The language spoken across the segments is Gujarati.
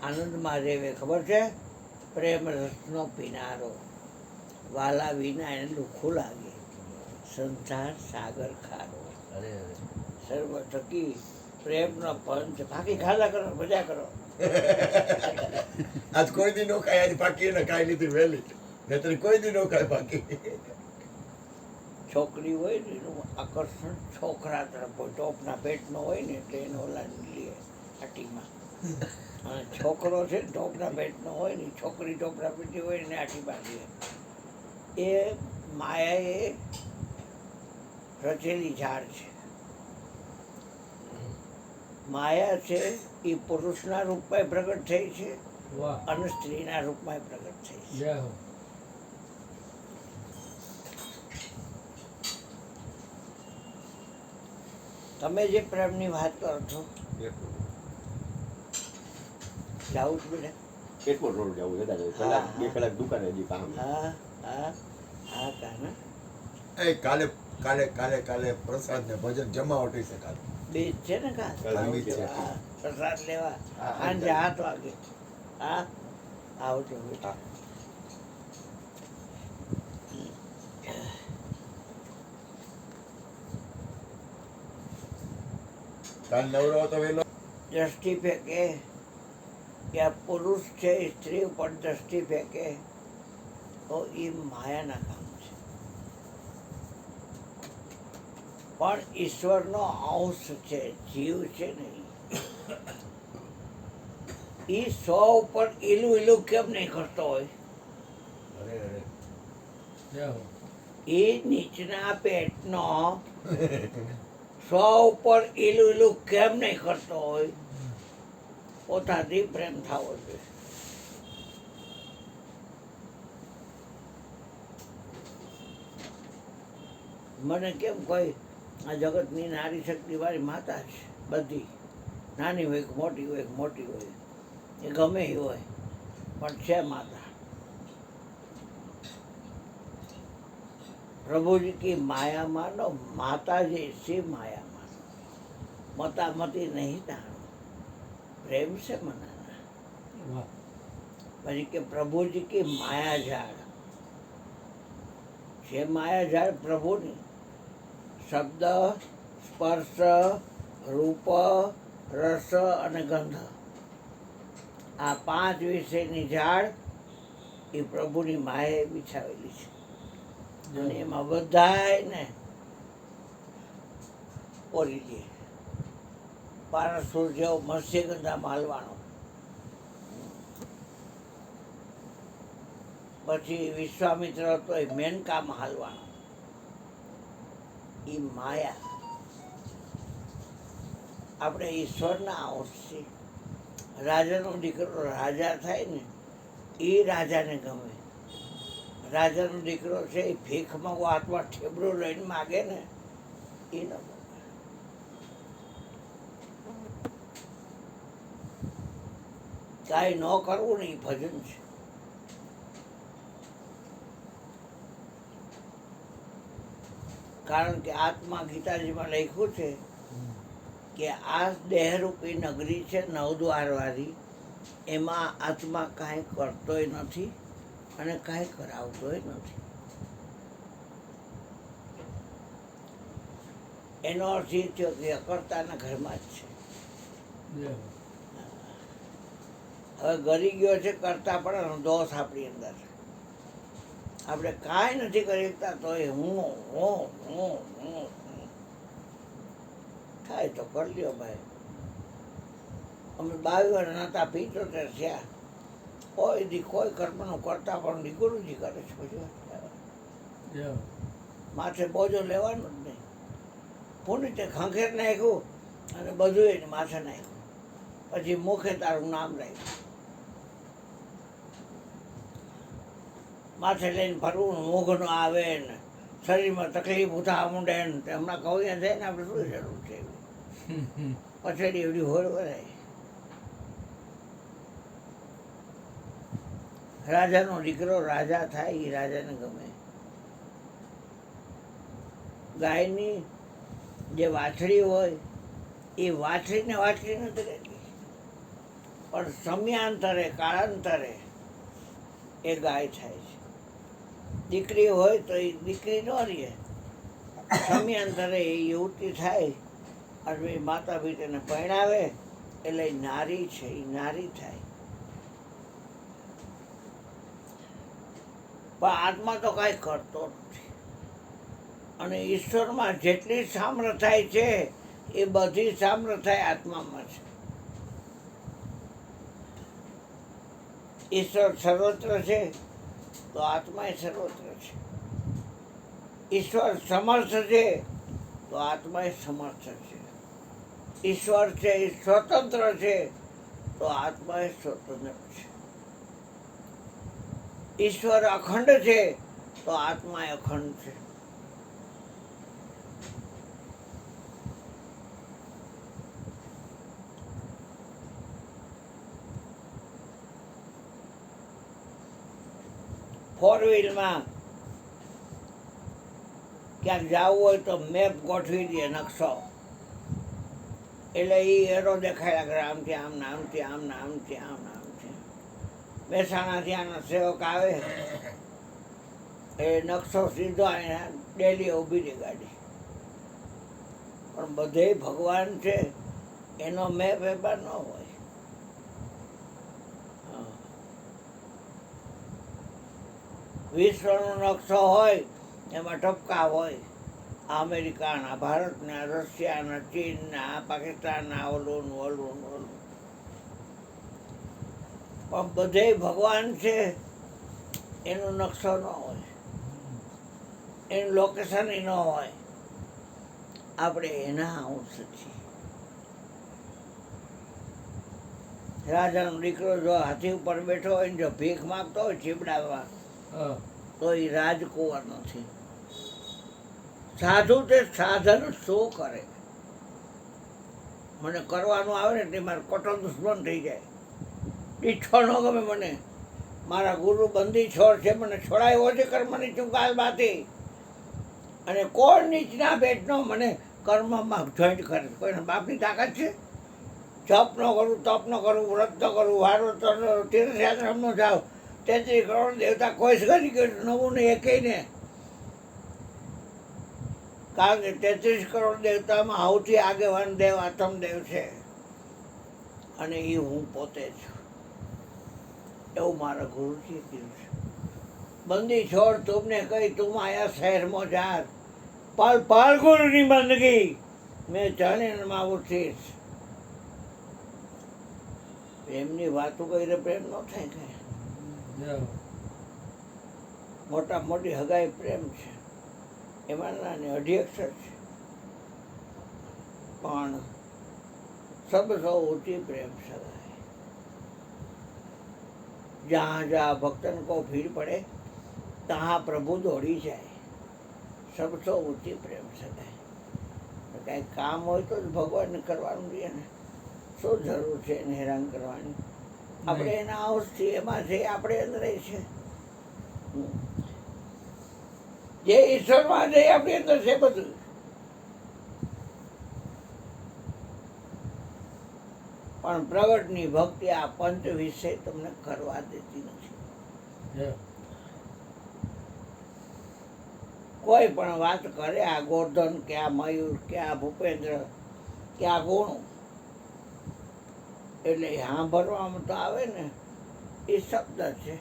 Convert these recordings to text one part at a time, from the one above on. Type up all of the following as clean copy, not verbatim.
આનંદમાં રેવે. ખબર છે? પ્રેમ રસનો પીનારો, વાલા વિના એને લુખું લાગે, સંસાર સાગર ખારો. સર્વ થકી પ્રેમનો પંચ બાકી ખાધા કરો, મજા કરો. આજ કોઈ દી નો ખાય, આજ બાકી એને ખાઈ લીધી વહેલી, નહીતર કોઈ દી નો ખાય બાકી. છોકરી હોય ને એનું આકર્ષણ છોકરા તરફ હોય. ટોપના પેટનો હોય ને એટલે એને ઓલા લે આટીમાં. અને છોકરો છે ને ટોપના પેટનો હોય ને, છોકરી ટોપના પેટની હોય ને આટીમાં લે. એ માયાએ રચેલી ઝાડ છે. માયા છે એ પુરુષના રૂપમાં પ્રગટ થઈ છે અને સ્ત્રીના રૂપમાં પ્રગટ થઈ છે. તમે જે પ્રેમની વાત કરો છો, જાઉં છું બેટા. એરપોર્ટ રોડ જવું છે દાદા, કલાક 2 કલાક દુકાને હજી કામ. હા હા હા કાના એ કાલે કાલે કાલે કાલે પ્રસાદ ને ભજન જમાવટ હશે કાલે. બે જ છે ને કા બીજ છે. હા, પ્રસાદ લેવા હા, સાંજે 7 વાગે. હા આવજો બેટા. કાલ નવરો હતો વેલો. દ્રષ્ટિ ફેંકે કે આ પુરુષ છે એ સ્ત્રી ઉપર દ્રષ્ટિ ફેંકે તો એ માયાના કામ છે. પણ ઈશ્વરનો અંશ છે, જીવ છે ને એ 100 ઉપર ઈલું ઈલું કેમ નહીં કરતો હોય? અરે અરે એ નીચના પેટનો 100 ઉપર ઈલું ઈલું કેમ નહીં કરતો હોય? પોતાથી પ્રેમ થવો જોઈએ. મને કેમ કોઈ આ જગતની નારી શક્તિ વાળી માતા છે બધી, નાની હોય કે મોટી હોય કે મોટી હોય, એ ગમે એ હોય પણ છે માતા. પ્રભુજી કી માયા માનો, માતા जैसी माया मानो, मता मती नहीं जानो, प्रेम से मनाना. પછી કે પ્રભુજી કી માયા ઝાડ, જે માયા ઝાડ પ્રભુની શબ્દ, સ્પર્શ, રૂપ, રસ અને ગંધ, આ 5 વિષયની ઝાડ એ પ્રભુની માયાએ બિછાવેલી છે. અને એમાં બધાયને ઓરી દે. પારસુર જેવો મત્સ્યગંધામાં હાલવાનો. પછી વિશ્વામિત્ર હતો એ મેનકામાં હાલવાનો. એ માયા આપણે ઈશ્વરના અંશ છીએ. રાજાનો દીકરો રાજા થાય ને એ રાજાને ગમે. રાજાનો દીકરો છે એ ભીખમાં હાથમાં ઠેબડો લઈને માગે ને એ ન ગમે. કાંઈ ન કરવું ને એ ભજન છે. કારણ કે આત્મા ગીતાજીમાં લખ્યું છે કે આ દેહરૂપી નગરી છે 9 દ્વારવાળી, એમાં આત્મા કાંઈ કરતોય નથી અને કાંઈ કરાવતોય નથી. એનો અર્થ એ થયો કે અકર્તાના ઘરમાં જ છે. હવે ગરી ગયો છે કરતા પણ દોષ આપણી અંદર. આપણે કાંઈ નથી કરી શકતા તો એ હું થાય તો કરી લ્યો ભાઈ. અમે 22 વર્ષ નહોતા, 75 થયા, કોઈ દી કોઈ કર્મનું કરતા પણ દી ગુરુજી કરે છે. પછી માથે બોજો લેવાનો જ નહીં. પુનિતે ખંખેર નાખ્યું અને બધું એને માથે નાખ્યું. પછી મુખે તારું નામ રાખ્યું. માથે લઈને ફરવું, ઊંઘ ન આવે ને શરીરમાં તકલીફ ઉઠા માંડે ને હમણાં કહું જાય ને આપણે શું જરૂર છે? પછેડી એવડી હોળ વરાય. રાજાનો દીકરો રાજા થાય એ રાજાને ગમે. ગાયની જે વાછડી હોય એ વાછડીને વાછડી નથી રહેતી. પણ સમયાંતરે કાળાંતરે એ ગાય થાય છે. દીકરી હોય તો એ દીકરી ન રહે, સમયાંતરે એ યુવતી થાય અને એ માતા પિતાને પરણાવે એટલે એ નારી છે, એ નારી થાય. પણ આત્મા તો કાંઈ કરતો નથી. અને ઈશ્વરમાં જેટલી સામ્રથાય છે એ બધી સામ્રથાય આત્મામાં છે. ઈશ્વર સર્વત્ર છે તો આત્મા એ સર્વત્ર છે. ઈશ્વર સમર્થ છે તો આત્મા એ સમર્થ છે. ઈશ્વર છે એ સ્વતંત્ર છે તો આત્મા એ સ્વતંત્ર છે. ઈશ્વર અખંડ છે તો આત્મા એ અખંડ છે. ફોર વ્હીલમાં ક્યાંક જવું હોય તો મેપ ગોઠવી દે, નકશો, એટલે એ એરો દેખાયા કરે, આમથી આમ ને આમથી આમ ને આમથી આમ ને આમથી. મહેસાણાથી આનો સેવક આવે એ નકશો સીધો અહીંયા ડેલી ઊભી રહી ગાડી. પણ બધે ભગવાન છે એનો મેપ વેપાર ન હોય. વિશ્વનો નકશો હોય એમાં ટપકા હોય, અમેરિકાના, ભારતના, રશિયાના, ચીનના, પાકિસ્તાનના, ઓલું ઓલું ઓલું. પણ બધે ભગવાન છે એનો નકશો ન હોય, એનું લોકેશન ન હોય. આપણે એના અંશ છીએ. રાજાનો દીકરો જો હાથી ઉપર બેઠો હોય ને જો ભીખ માગતો હોય ચીબડામાં તો એ રાજકુંવર નથી. સાધુ તે સાધન શું કરે? મને કરવાનું આવે ને તે મારે કટો દુશ્મન થઈ જાય. ઈચ્છો ન ગમે મને. મારા ગુરુ બંદી છોડ છે, મને છોડાયો છે કર્મની ચુંગાલમાંથી. અને કોણ નીચના પેટનો મને કર્મમાં જોઈન્ટ કરે. કોઈને બાપની તાકાત છે? જપ ન કરું, તપ ન કરું, વ્રત ન કરું, વારો તીર્થયાત્રા ન જાઉં, 33 કરોડ દેવતા કોઈ કરી ગયું નવું ને એકેય ને. કારણ કે 33 કરોડ દેવતામાં સૌથી આગેવાન દેવ આત્મદેવ છે અને એ હું પોતે છું. એવું મારા ગુરુજીએ કીધું છે. બંદી છોડ તુમને કહી તું આયા શહેરમાં જાર, પલ પલ ગુરુની બંદગી મેં જાણીને માવું થઈશ. પ્રેમની વાતો કરીને પ્રેમ ન થાય કાંઈ. મોટા મોટી હગાઈ પ્રેમ છે, એમાં નાની 2.5 અક્ષર છે, પણ સબસો ઊંચી પ્રેમ સગાઈ. જहाँ जहाँ भक्तन को भीड़ पड़े तहाँ प्रभु दौड़ी જાય. સબસો ઊંચી પ્રેમ સગાઈ. કાંઈ કામ હોય તો જ ભગવાનને કરવાનું રહે ને. શું જરૂર છે એને હેરાન કરવાની? આપણે એના અંશથી એમાં છે, આપણે અંદર છે. જે ઈશ્વરમાં છે આપણી અંદર છે બધું. પણ પ્રગટની ભક્તિ આ પંચ વિષય તમને કરવા દેતી નથી. કોઈ પણ વાત કરે, આ ગોર્ધન કે આ મયુર કે આ ભૂપેન્દ્ર કે આ ગુણ, એટલે સાંભળવામાં તો આવે ને એ શબ્દ છે.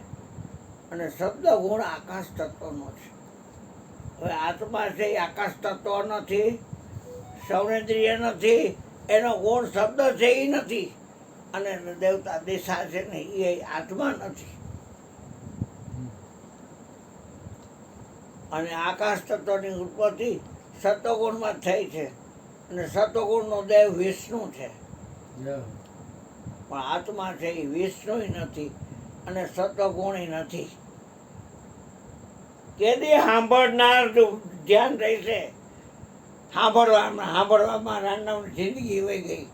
અને શબ્દ ગુણ આકાશ તત્વનો છે. હવે આત્મા છે એ આકાશ તત્વ નથી, સૌનેન્દ્રિય નથી, એનો ગુણ શબ્દ છે એ નથી. અને દેવતા દિશા છે ને એ આત્મા નથી. અને આકાશ તત્વની ઉત્પત્તિ સત્વગુણમાં થઈ છે. અને સત્વગુણનો દેવ વિષ્ણુ છે. પણ આત્મા છે એ વિષ્ણુ નથી અને સત્વગુણી નથી. કેદી સાંભળનાર ધ્યાન રહેશે? સાંભળવામાં રાંડાની જિંદગી વહી ગઈ.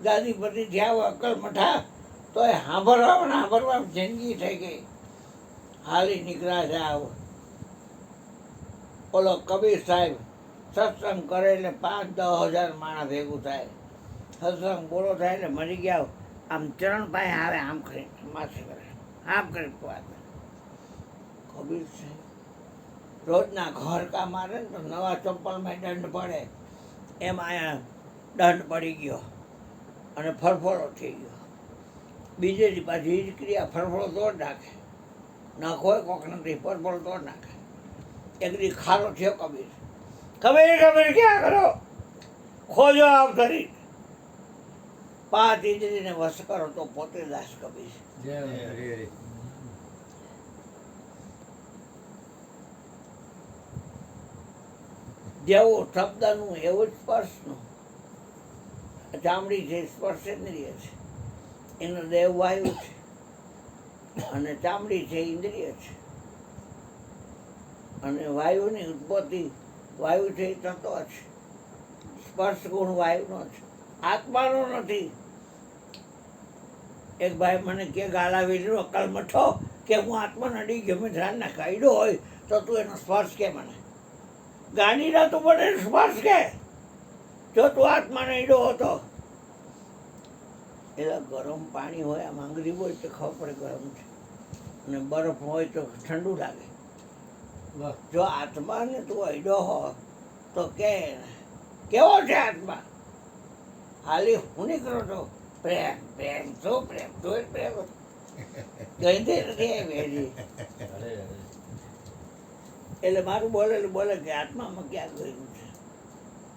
દાદી બધી જ્યાં અકલ મઠા તો એ સાંભળવામાં જિંદગી થઈ ગઈ. હાલી નીકળ્યા જાવ. ઓલો કબીર સાહેબ સત્સંગ કરે એટલે 5-10 હજાર માણસ ભેગું થાય. સત્સંગ પૂરો થાય એટલે મરી ગયા આમ ચરણ પાસે આવે, આમ કરી માથે કરે, આમ કરી વાત. કબીર છે રોજના ઘર કામ મારે ને તો નવા ચપ્પલમાં દંડ પડે, એમ અહીંયા દંડ પડી ગયો અને ફરફરો થઈ ગયો. બીજે દી પાછી એ જ ક્રિયા, ફરફરો તોડ નાખે, ન કોઈ કોક નથી, ફરફરો તોડ નાખે. એક દી ખારો થયો કબીર, કબીર કબીર ક્યાં કરો, ખોજો આપ ધરી. 5 ઇન્દ્રિયને વશ કરો તો પોતે દાસ કબીર. જેવું શબ્દનું એવું જ સ્પર્શનું. ચામડી છે સ્પર્શેન્દ્રિય છે, એનો દેવ વાયુ છે, અને ચામડી છે ઇન્દ્રિય છે. અને વાયુની ઉત્પત્તિ, વાયુ છે એ તત્વ છે, સ્પર્શ ગુણ વાયુનો છે, આત્માનો નથી. એક ભાઈ મને કે ગાલાવીરનો અકલ મઠો કે હું આત્મા નડી ગયો, મેં ધ્યાન ના કાઢ્યો હોય તો તું એનો સ્પર્શ કે મને ગાંડીના તું મને સ્પર્શ કે, જો તું આત્મા નડ્યો હતો. એટલે ગરમ પાણી હોય, આમ આંગળી હોય તો ખબર પડે ગરમ છે, અને બરફ હોય તો ઠંડુ લાગે. જો આત્માને તું અડ્યો હો તો કે કેવો છે આત્મા, હાલી હું નીકળો તો પ્રેમ પ્રેમ શું પ્રેમ, તો પ્રેમ ગઈ નથી આવી. એટલે મારું બોલેલું બોલે કે આત્મામાં ક્યાં ગયું છે,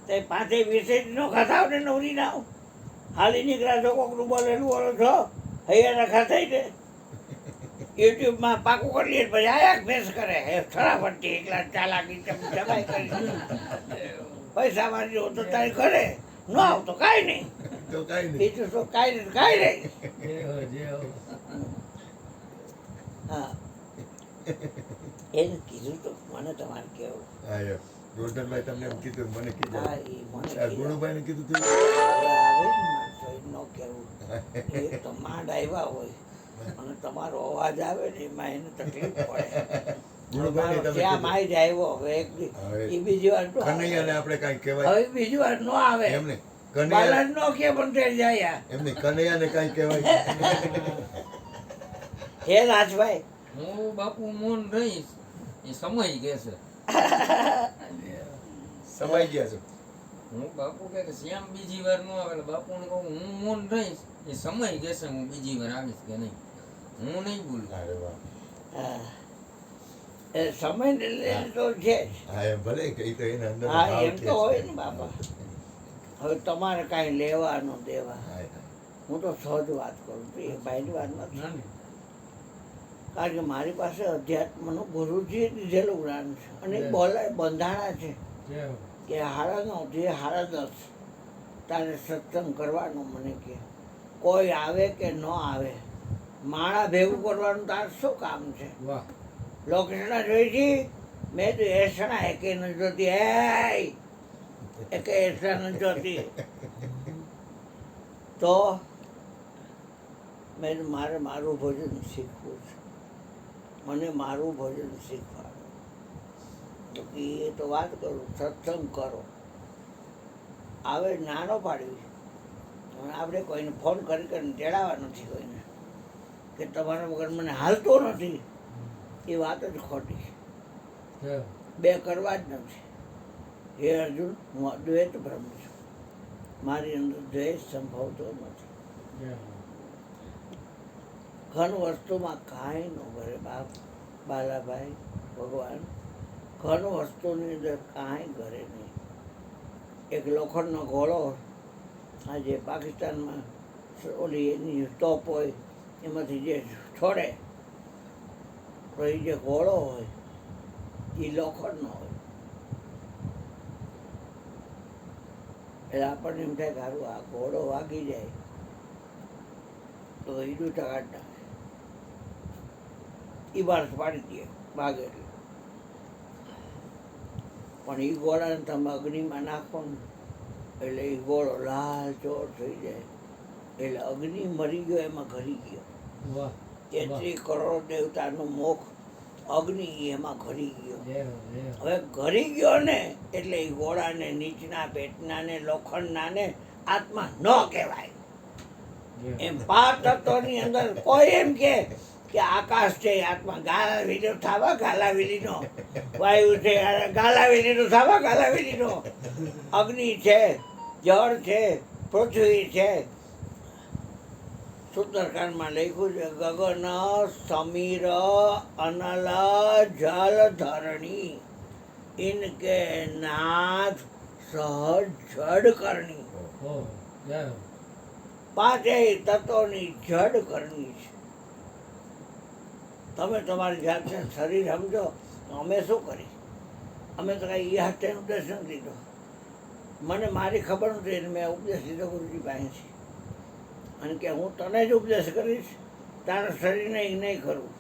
તે 5 નો ખાતા ને નવરી ના હાલી નીકળ્યા છો, કોકનું બોલેલું બોલો છો, હૈયાના ખાતા ને યુટ્યુબમાં પાકું કરી લે, પછી આયા ભેસ કરે હે ફટાફટથી એકલા ચાલાકી જમાઈ કરી પૈસા મારી તો તારી કરે, ન આવ તો કાંઈ નહીં, તો કાંઈ નહીં, બીજું તો કાંઈ નહીં, કાંઈ નહીં. હા એને કીધું તો મને તમારે કેવું. હા યાર ગોરધનભાઈ તમને એમ કીધું, મને કીધું, હા એ મને ગુણુભાઈને કીધું તું. આવે ને માણસો એ ન કેવું, એ તો માંડ આવ્યા હોય અને તમારો અવાજ આવે ને એમાં એને તકલીફ પડે. ગુણુભાઈને તમે ત્યાં કીધું. માઈ જ આવ્યો હવે એક દી, એ બીજી વાર તો આવે. કનૈયાને આપણે કાંઈ કહેવાય હવે બીજી વાર નો આવે, એમને કનૈયા બાલન નો કે પણ તે જાય. એમને કનૈયાને કાંઈ કહેવાય. હે રાજભાઈ, હું બાપુ મૌન રહીશ એ સમય કે છે. સમાઈ ગયા છો. હું બાપુ કે શ્યામ બીજી વાર ન આવે, એટલે બાપુને કહું હું મૌન રહીશ એ સમય કે છે હું બીજી વાર આવીશ કે નહીં, હું નહીં બોલું. અરે વાહ. હા એ સમય ને લઈને તો છે જ. હા એમ ભલે કે ઈ તો એના અંદર હા ભાવ એમ છે. તો હોય ને બાપા. હવે તમારે કાંઈ લેવાનું દેવા, હા, હા. હું તો સહજ વાત કરું છું, એ ભાઈની વાત નથી. કારણ કે મારી પાસે અધ્યાત્મનું ગુરુજીએ દીધેલું જ્ઞાન છે, અને એ બોલાય બંધાણા છે કે 9:30 થી 10:30 તારે સત્સંગ કરવાનું. મને કે કોઈ આવે કે ન આવે, માળા ભેગું કરવાનું તારે શું કામ છે? લોકેશના જોઈ છી મેં તો એસણા એકે ન જોતી, એકે એસણા ન જોતી. તો મેં મારે મારું ભજન શીખવું છે, મને મારું ભજન શીખવાડો. તો કે એ તો વાત કરું, સત્સંગ કરો. આવે નાનો પાડવી, આપણે કોઈને ફોન કરી કરીને તેડાવવા નથી કોઈને કે તમારા વગર મને હાલતો નથી, એ વાત જ ખોટી છે. બે કરવા જ નથી. હે અર્જુન, હું અદ્વૈત બ્રહ્મ છું, મારી અંદર દ્વેષ સંભવતો નથી. ઘન વસ્તુમાં કાંઈ ન કરે બાપ બાલાભાઈ ભગવાન, ઘન વસ્તુની અંદર કાંઈ કરે નહીં. એક લોખંડનો ઘોડો આજે પાકિસ્તાનમાં ઓલી એની તોપ હોય એમાંથી જે છોડે, તો એ જે ઘોડો હોય એ લોખંડનો હોય. એટલે આપણને એમ થાય કે સારું આ ઘોડો વાગી જાય તો ઈડું કાઢ નાખે, એ માણસ પાડી દે ભાગે. એટલે પણ એ ઘોડાને તમે અગ્નિમાં નાખો ને એટલે એ ઘોડો લાલ ચોર થઈ જાય. એટલે અગ્નિ મરી ગયો, એમાં ઘરી ગયો. 33 કરોડ દેવતાનું મુખ અગ્નિ એમાં ઘરી ગયો. હવે ઘરી ગયો ને એટલે એ ઘોડાને નીચના પેટના ને લોખંડના ને આત્મા ન કહેવાય. એમ 5 તત્વોની અંદર કોઈ એમ કે આકાશ છે આત્મા ગાલાવેલીનો થાવા ગાલાવેલીનો, વાયુ છે ગાલાવેલીનો થાવા ગાલાવેલીનો, અગ્નિ છે, જળ છે, પૃથ્વી છે. સુંદરકાંડમાં લખ્યું છે ગગન સમીર અનલ જલ ધરણી ઇનકે નાથ સહજ જડ કરણી. પાંચેય તત્વોની જડ કરણી છે. તમે તમારી જાતને શરીર સમજો. અમે શું કરી? અમે તો કાંઈ એ હાથે ઉપદેશ નથી લીધો. મને મારી ખબર નથી એટલે મેં ઉપદેશ લીધો ગુરુજી પાસેથી. અને કે હું તને જ ઉપદેશ કરીશ, તારા શરીરને નહીં કરવું.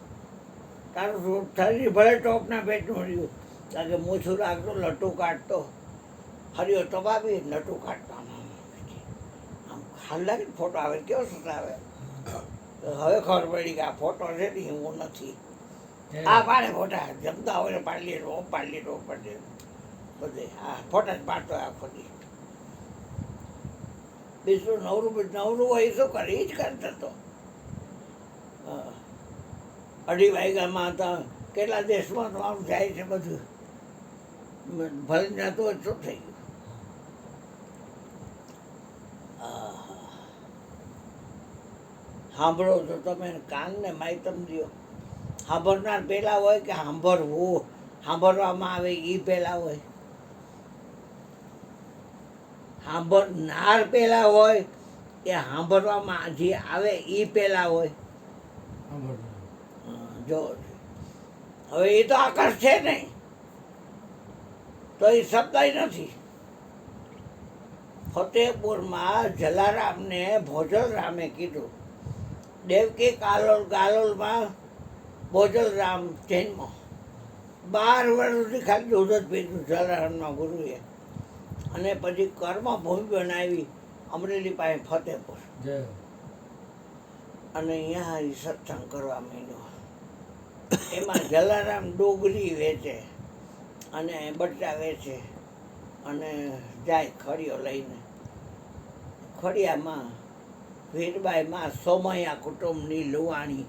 તારું શરીર ભલે ટોપના પેટનું રહ્યું, કારણ કે મૂછું રાખતો, લટ્ટું કાઢતો, હરિયો તપાવી લટ્ટું કાઢતો. આમ ખાલ લાગે ફોટો આવે કેવો સરસ આવે. હવે ખબર પડી કે આ ફોટો છે ને હું નથી. આ પાડે ફોટા જમતા હોય ને પાડી લે, પાડી લે, પાડી લે, બધે હા ફોટા જ પાડતો આખો દી. બીજું નવરું હોય શું કરે? એ જ કરતો હતો. 2.5 વાગ્યામાં હતા કેટલા દેશમાં તો આમ જાય છે બધું. ભલે જતું હોય શું થઈ ગયું? સાંભળો તો તમે કાનને માહિતમ દો. સાંભળનાર પહેલાં હોય કે સાંભળવું સાંભળવામાં આવે એ પહેલાં હોય? સાંભળનાર પહેલાં હોય કે સાંભળવામાં જે આવે એ પહેલાં હોય? જો હવે એ તો આકાશ છે નહીં તો એ શબ્દ નથી. ફતેહપુરમાં જલારામને ભોજલરામે કીધું. દેવકી ગાલોલમાં ભોજલરામ જન્મ. 12 વર્ષ સુધી ખાલી દૂધ જ પીધું જલારામના ગુરુએ. અને પછી કર્મભૂમિ બનાવી અમરેલી પાસે ફતેહપુર. અને અહીંયા સત્સંગ કરવા માંડ્યો. એમાં જલારામ ડોગરી વેચે અને બટા વેચે અને જાય ખડીયો લઈને. ખડિયામાં વીરબાઈમાં સોમૈયા કુટુંબની લુવાણી.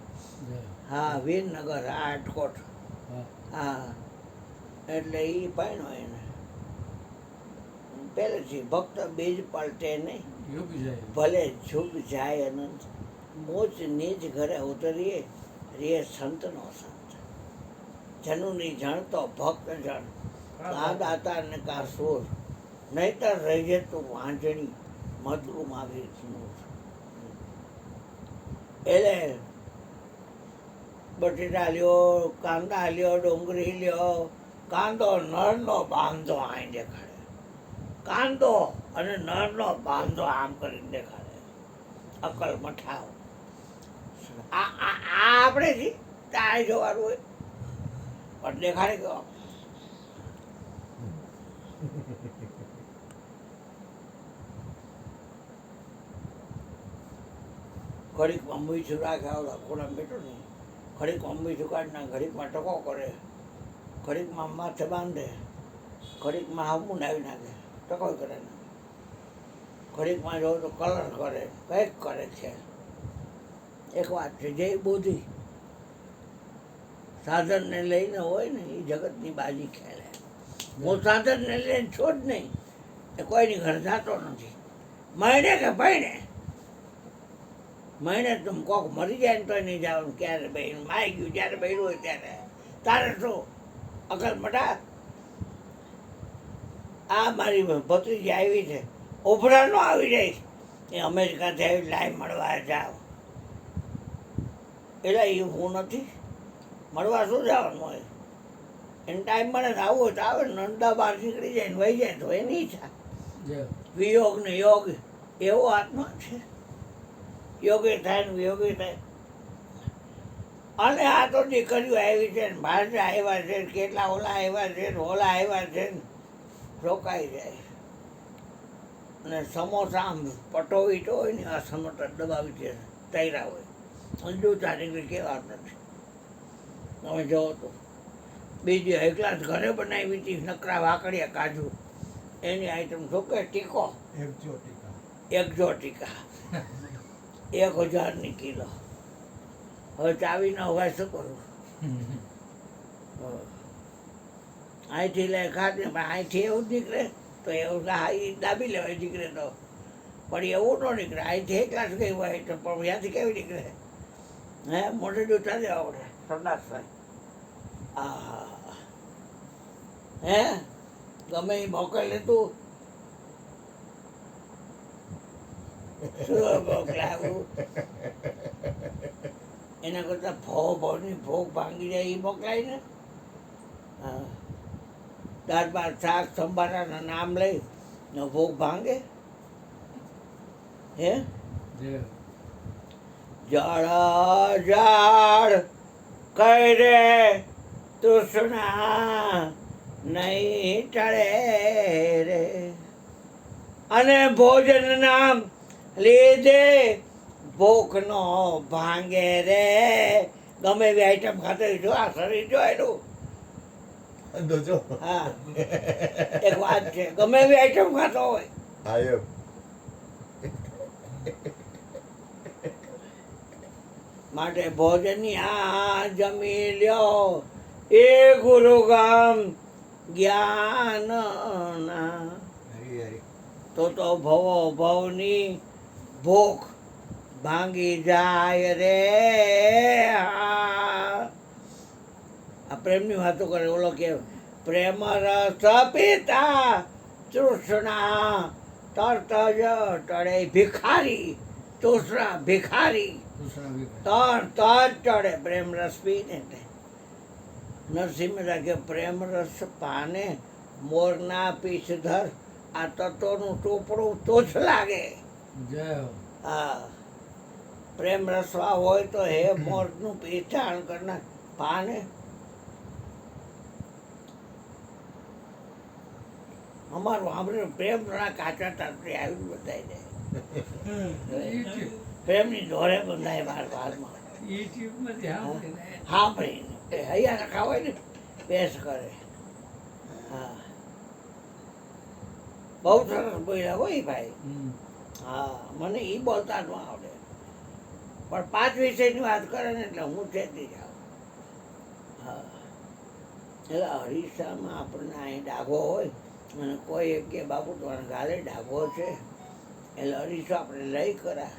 હા વીરનગર રાજકોટ. હા એટલે એ પાણ્યો એને. પહેલેથી ભક્ત બીજ પલટે નહીં, ભલે ઝૂક જાય અનંત. મોજ નીજ ઘરે ઉતરીએ રે સંતનો સંત. જનુની જણતો ભક્ત જણ, કા દાતા ને કા સુર. નહીતર રહીએ તું વાંજણી મધુમ આવી નૂર. એટલે બટેટા લ્યો, કાંદા લ્યો, ડુંગળી લ્યો. કાંદો નળનો બાંધો અહીં દેખાડે. કાંદો અને નળનો બાંધો આમ કરીને દેખાડે. અકલ મઠાવ. આ આપણે જી ત્યાં જોવાનું હોય પણ દેખાડે કેવો. ઘડીકમાં મીઠું રાખે આવડા ખોડા મીઠું નહીં. ઘડીકમાં મીઠું કાઢી નાખે, ઘડીકમાં ટકો કરે, ઘડીકમાં માથે બાંધે, ઘડીકમાં હામું નાવી નાખે, ટકો કરે નાખે. ઘડીકમાં જોવો તો કલર કરે, કંઈક કરે છે. એક વાત છે જય બોધી સાધનને લઈને હોય ને એ જગતની બાજી ખેલે. હું સાધનને લઈને છું જ નહીં, એ કોઈની ઘર જાતો નથી. મહિને કે ભાઈને મહિને તું કોક મરી જાય ને તો નહીં જવાનું. ક્યારે બહેન મારી ગયું જ્યારે બહેરું હોય ત્યારે તારે શું અકલ મટા. આ મારી ભત્રીજી આવી છે, ઉભરા નો આવી જાય એ અમેરિકાથી આવી લાઈ મળવા જાવ. એટલે એ હું નથી મળવા શું જવાનું હોય. એને ટાઈમ મળે તો આવવું હોય તો આવે ને. નંદા બહાર નીકળી જાય ને વહી જાય તો એની ઈચ્છા. વિયોગ ને યોગ એવો આત્મા છે. યોગી થાય ને વિયોગી થાય. અને આ તો દીકરીઓ આવી છે ને ભાષા આવ્યા છે, કેટલા ઓલા આવ્યા છે ને ઓલા આવ્યા છે ને રોકાઈ જાય. અને સમોસા આમ પટોવી તો હોય ને આ સમોસા દબાવી છે તૈરા હોય. અંજુ તારીખ કેવા નથી તમે જોવો તો. બીજી એકલા જ ઘરે બનાવી હતી નકરા વાકડિયા કાજુ. એની આઈટમ શું કે ટીકો, એકજો ટીકા. 1000ની કિલો. હવે ચાવી ન હોય શું કરું? અહીંથી લે ખાતે પણ અહીંથી એવું જ નીકળે તો એવું હા એ દાબી લેવાય નીકળે તો, પણ એવું ન નીકળે. અહીંથી એકલા જ ગઈ હોય તો પણ ત્યાંથી કેવી નીકળે? હે મોઢે ડૂચા દેવા પડે સંડાસ થાય. હા હે ગમે એ મોકલે તું શું મોકલાવું? એના કરતાં ભાવની ભોગ ભાંગી જાય એ મોકલાય ને. હા દાળ ભાત શાક સંભારાના નામ લઈ ને ભોગ ભાંગે. હે જળ જાળ કઈ રે તૃષ્ણા નહીં ટળે રે, અને ભોજન નામ લીધે ભૂખ નો ભાંગે રે. ગમે એવી આઈટમ ખાતો જો આ શરીર જો એનું. તો જો હા એક વાત છે, ગમે એવી આઈટમ ખાતો હોય હા એમ માટે ભોજનની આ જમી લ્યો એ ગુરુ ગામ જ્ઞાન ના, તો ભવો ભવની ભૂખ ભાંગી જાય રે. આ પ્રેમની વાતો કરે. ઓલો કે પ્રેમ રસ પીતા તૃષ્ણા તરત જ ટળે. ભિખારી તૃષ્ણા ભિખારી તરત જ ટળે પ્રેમ રસ પીને. નરસિંહ મહેતા કે પ્રેમ રસ પાને મોરના પીછધર. આ તત્વનું ચોપડું તોછ લાગે. હા પ્રેમ રસવા હોય તો હે મોરનું પીછાણ કરનાર પાને. અમારું સાંભળ્યું પ્રેમ ના કાચા તાત્રી આવી બધાય જાય. પ્રેમની દોરે બંધાય બાર બારમાં. સાંભળીને હૈયા રખા હોય ને પેશ કરે. હા બહુ સરસ બોલ્યા હોય ભાઈ. હા મને એ બોલતા ન આવડે, પણ 5 વિષયની વાત કરે ને એટલે હું ચેતી જાઉં. હા એટલે અરીસામાં આપણને અહીં ડાઘો હોય અને કોઈ એક કે બાપુ તમારા ગાલે ડાઘો છે, એટલે અરીસો આપણે લઈ કરા.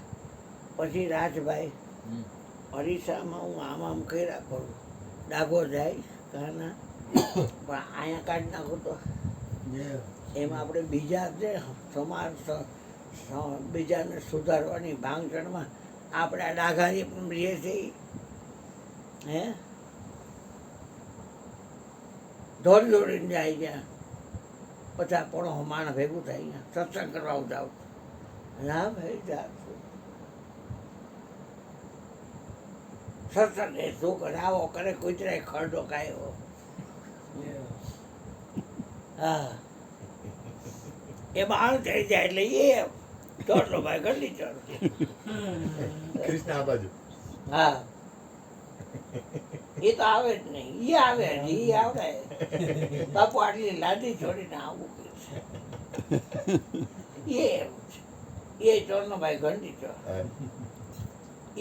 પછી રાજભાઈ અરીસામાં હું આમ કર્યા કરું, ડાઘો જાય કાના પણ અહીંયા કાઢી નાખું તો એમાં આપણે બીજા જે સમાજ બીજાને સુધારવાની ભાંગચણમાં આપણે આ ડાઘાની પણ રહીએ છીએ. હે દોડી દોડીને જાય ત્યાં 50 માણસ ભેગું થાય અહીંયા સત્સંગ કરવા જાવ. ના ભાઈ જાત સત્સંગ એ શું કરે? આવો કરે કુતરાય ખરડો કાયો. હા એ બાળ થઈ જાય એટલે એ ચોટલો ભાઈ ગલી ચોર. કૃષ્ણ આ બાજુ હા એ તો આવે જ નહીં. એ આવે જ એ આવડે. બાપુ આટલી લાદી છોડીને આવું કરશે. એ એમ છે. એ ચોરનો ભાઈ ઘંટી ચોર.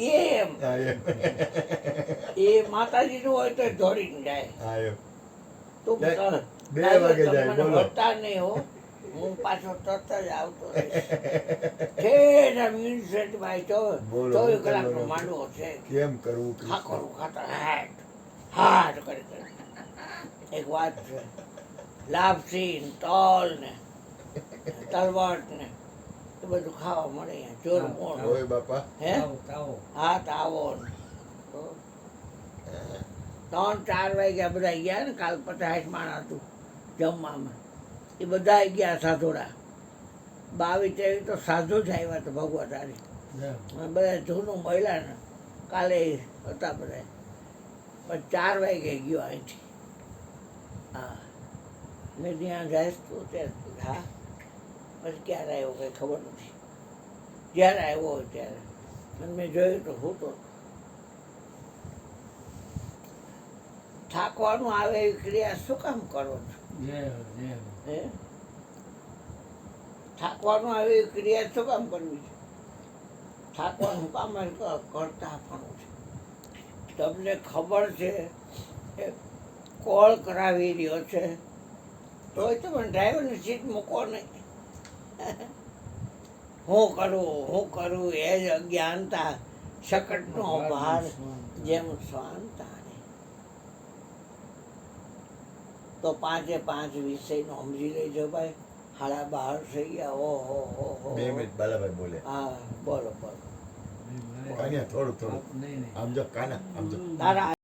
એ એમ હા એમ એ માતાજીનું હોય તો દોડીને જાય. હા એમ તું જાય. 2 વાગે જાય, બોલો. વળતા નહીં હો. હું પાછો તરત જ આવતો રહીશ. ઠેઠ મ્યુનિસિપાલિટીમાં બોલો, 24 કલાકનો બોલો. માંડવો છે. કેમ કરવું કૃષ્ણ? ખાખરું ખાતા હાટ કરી. એક વાત છે, લાપસી ને તલ ને તલવટ ને એ બધું ખાવા મળે અહીંયા ચોર મોણ. ઓય બાપા હે હા તાવો ને 3-4 વાગ્યા બધા ગયા ને. કાલ 50 માણસ હતું જમવામાં. એ બધા ગયા સાધુડા. 22-23 તો સાધુ જ આવ્યા તો ભગવા તારી. બધા જૂનું મળ્યા ને કાલે હતા બધા. પણ 4 વાગે ગયો અહીંથી. હા મેં ત્યાં જાય તું ત્યારે. હા પછી ક્યારે આવ્યો કંઈ ખબર નથી. જ્યારે આવ્યો હોય ત્યારે અને મેં જોયું તો હું તો થાકવાનું આવે એવી ક્રિયા શું કામ કરો છો? હે થાકવાનું આવે એવી ક્રિયા શું કામ કરવી છે? થાકવાનું કામ જ કરતા પણ છે. તમને ખબર છે એ કોલ કરાવી રહ્યો છે તોય તમે ડ્રાઈવરની સીટ મૂકો નહીં. હું કરું એ જ અજ્ઞાનતા શકટનો ભાર જેમ સ્વાંતા ને. તો 5 વિષયનો સમજી લેજો ભાઈ. 12:30 થઈ ગયા. ઓહો હો હો. 2 મિનિટ બાલાભાઈ બોલે. હા બોલો બોલો. કાન્યા થોડું આમ જો કાના આમ જો. તારા